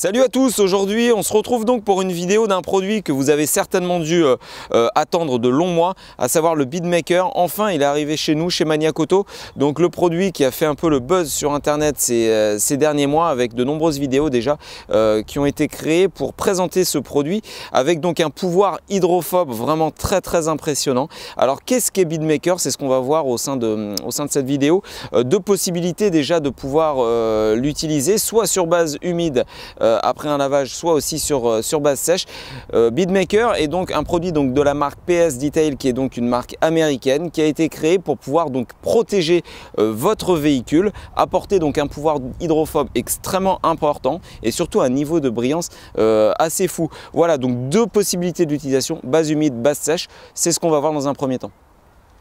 Salut à tous, aujourd'hui on se retrouve donc pour une vidéo d'un produit que vous avez certainement dû attendre de longs mois, à savoir le Beatmaker. Enfin il est arrivé chez nous, chez Maniac Auto, donc le produit qui a fait un peu le buzz sur internet ces derniers mois avec de nombreuses vidéos déjà qui ont été créées pour présenter ce produit avec donc un pouvoir hydrophobe vraiment très impressionnant. Alors qu'est-ce qu'est Beatmaker? C'est ce qu'on va voir au sein de cette vidéo. Deux possibilités déjà de pouvoir l'utiliser, soit sur base humide après un lavage, soit aussi sur base sèche. Beatmaker est donc un produit donc de la marque PS Detail, qui est donc une marque américaine qui a été créée pour pouvoir donc protéger votre véhicule, apporter donc un pouvoir hydrophobe extrêmement important et surtout un niveau de brillance assez fou. Voilà donc deux possibilités d'utilisation, base humide, base sèche, c'est ce qu'on va voir dans un premier temps.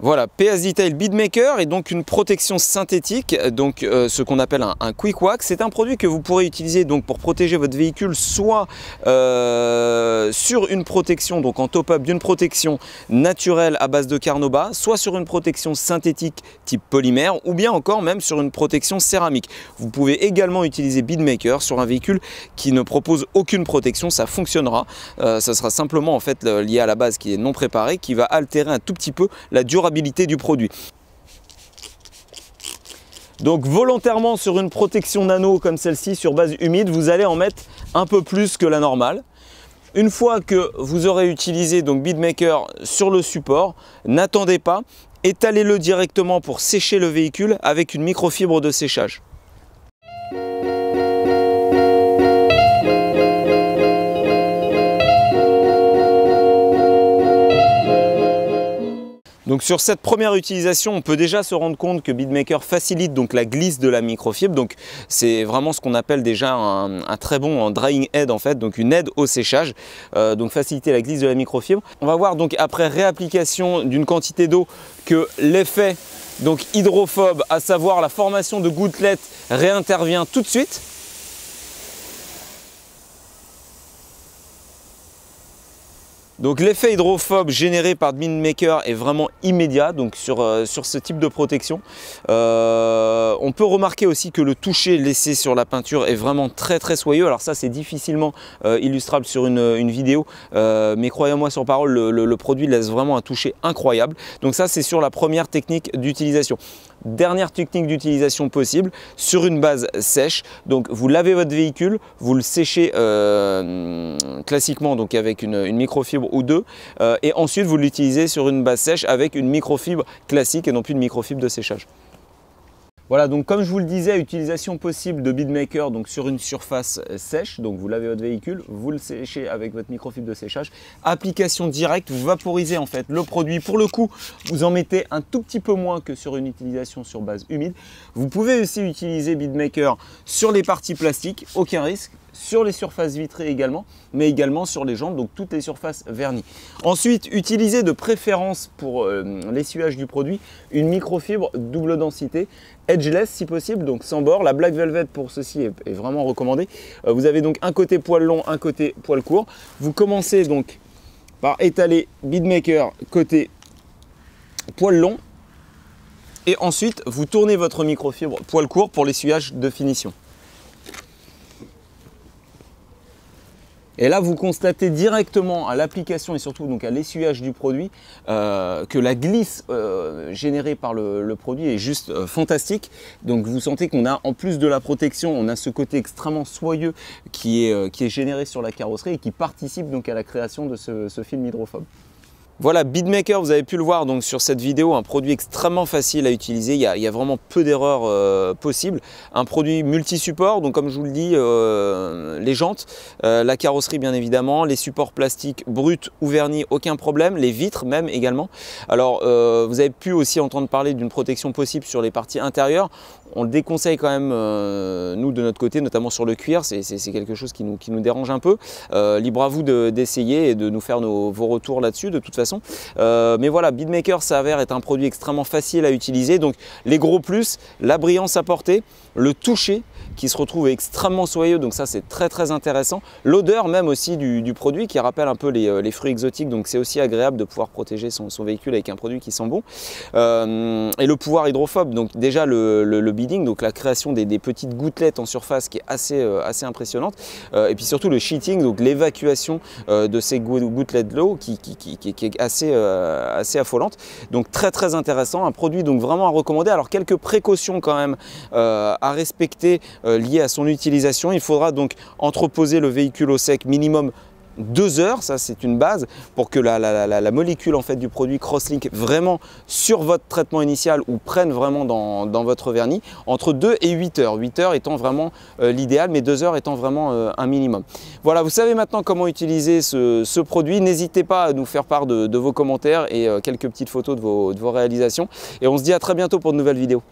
Voilà, PS Detail Beatmaker est donc une protection synthétique, donc ce qu'on appelle un quick wax. C'est un produit que vous pourrez utiliser donc pour protéger votre véhicule, soit sur une protection, donc en top-up d'une protection naturelle à base de carnauba, soit sur une protection synthétique type polymère, ou bien encore même sur une protection céramique. Vous pouvez également utiliser Beatmaker sur un véhicule qui ne propose aucune protection, ça fonctionnera. Ça sera simplement en fait lié à la base qui est non préparée, qui va altérer un tout petit peu la durabilité du produit. Donc volontairement sur une protection nano comme celle-ci sur base humide, vous allez en mettre un peu plus que la normale. Une fois que vous aurez utilisé donc Beatmaker sur le support, n'attendez pas, étalez-le directement pour sécher le véhicule avec une microfibre de séchage. Donc sur cette première utilisation, on peut déjà se rendre compte que Beatmaker facilite donc la glisse de la microfibre. Donc c'est vraiment ce qu'on appelle déjà un très bon drying aid en fait, donc une aide au séchage, donc faciliter la glisse de la microfibre. On va voir donc après réapplication d'une quantité d'eau que l'effet donc hydrophobe, à savoir la formation de gouttelettes, réintervient tout de suite. Donc l'effet hydrophobe généré par Beatmaker est vraiment immédiat donc sur ce type de protection. On peut remarquer aussi que le toucher laissé sur la peinture est vraiment très soyeux. Alors ça c'est difficilement illustrable sur une vidéo, mais croyez-moi sur parole, le produit laisse vraiment un toucher incroyable. Donc ça c'est sur la première technique d'utilisation. Dernière technique d'utilisation possible sur une base sèche. Donc vous lavez votre véhicule, vous le séchez classiquement donc avec une microfibre ou deux, et ensuite vous l'utilisez sur une base sèche avec une microfibre classique et non plus une microfibre de séchage. Voilà, donc comme je vous le disais, utilisation possible de Beatmaker donc sur une surface sèche. Donc vous lavez votre véhicule, vous le séchez avec votre microfibre de séchage. Application directe, vous vaporisez en fait le produit. Pour le coup, vous en mettez un tout petit peu moins que sur une utilisation sur base humide. Vous pouvez aussi utiliser Beatmaker sur les parties plastiques, aucun risque. Sur les surfaces vitrées également, mais également sur les jantes, donc toutes les surfaces vernies. Ensuite, utilisez de préférence pour l'essuyage du produit une microfibre double densité, edgeless si possible, donc sans bord. La Black Velvet pour ceci est vraiment recommandée. Vous avez donc un côté poil long, un côté poil court. Vous commencez donc par étaler Beatmaker côté poil long et ensuite vous tournez votre microfibre poil court pour l'essuyage de finition. Et là, vous constatez directement à l'application et surtout donc à l'essuyage du produit que la glisse générée par le produit est juste fantastique. Donc vous sentez qu'on a, en plus de la protection, on a ce côté extrêmement soyeux qui est généré sur la carrosserie et qui participe donc à la création de ce film hydrophobe. Voilà, Beatmaker, vous avez pu le voir donc sur cette vidéo, un produit extrêmement facile à utiliser, il y a vraiment peu d'erreurs possibles. Un produit multi-support, donc comme je vous le dis, les jantes, la carrosserie bien évidemment, les supports plastiques bruts ou vernis, aucun problème, les vitres même également. Alors vous avez pu aussi entendre parler d'une protection possible sur les parties intérieures. On le déconseille quand même, nous de notre côté, notamment sur le cuir, c'est quelque chose qui nous dérange un peu. Libre à vous d'essayer et de nous faire vos retours là-dessus. De toute façon, façon. Mais voilà, Beadmaker s'avère être un produit extrêmement facile à utiliser. Donc les gros plus, la brillance apportée, le toucher qui se retrouve extrêmement soyeux, donc ça c'est très intéressant. L'odeur même aussi du produit qui rappelle un peu les fruits exotiques, donc c'est aussi agréable de pouvoir protéger son véhicule avec un produit qui sent bon. Et le pouvoir hydrophobe, donc déjà le beading, donc la création des petites gouttelettes en surface qui est assez impressionnante. Et puis surtout le sheeting, donc l'évacuation de ces gouttelettes d'eau qui est assez affolante. Donc très intéressant, un produit donc vraiment à recommander. Alors quelques précautions quand même à respecter liées à son utilisation. Il faudra donc entreposer le véhicule au sec minimum 2 heures, ça c'est une base pour que la molécule en fait du produit Crosslink vraiment sur votre traitement initial ou prenne vraiment dans votre vernis entre 2 et 8 heures. 8 heures étant vraiment l'idéal, mais 2 heures étant vraiment un minimum. Voilà, vous savez maintenant comment utiliser ce produit. N'hésitez pas à nous faire part de vos commentaires et quelques petites photos de vos réalisations. Et on se dit à très bientôt pour de nouvelles vidéos.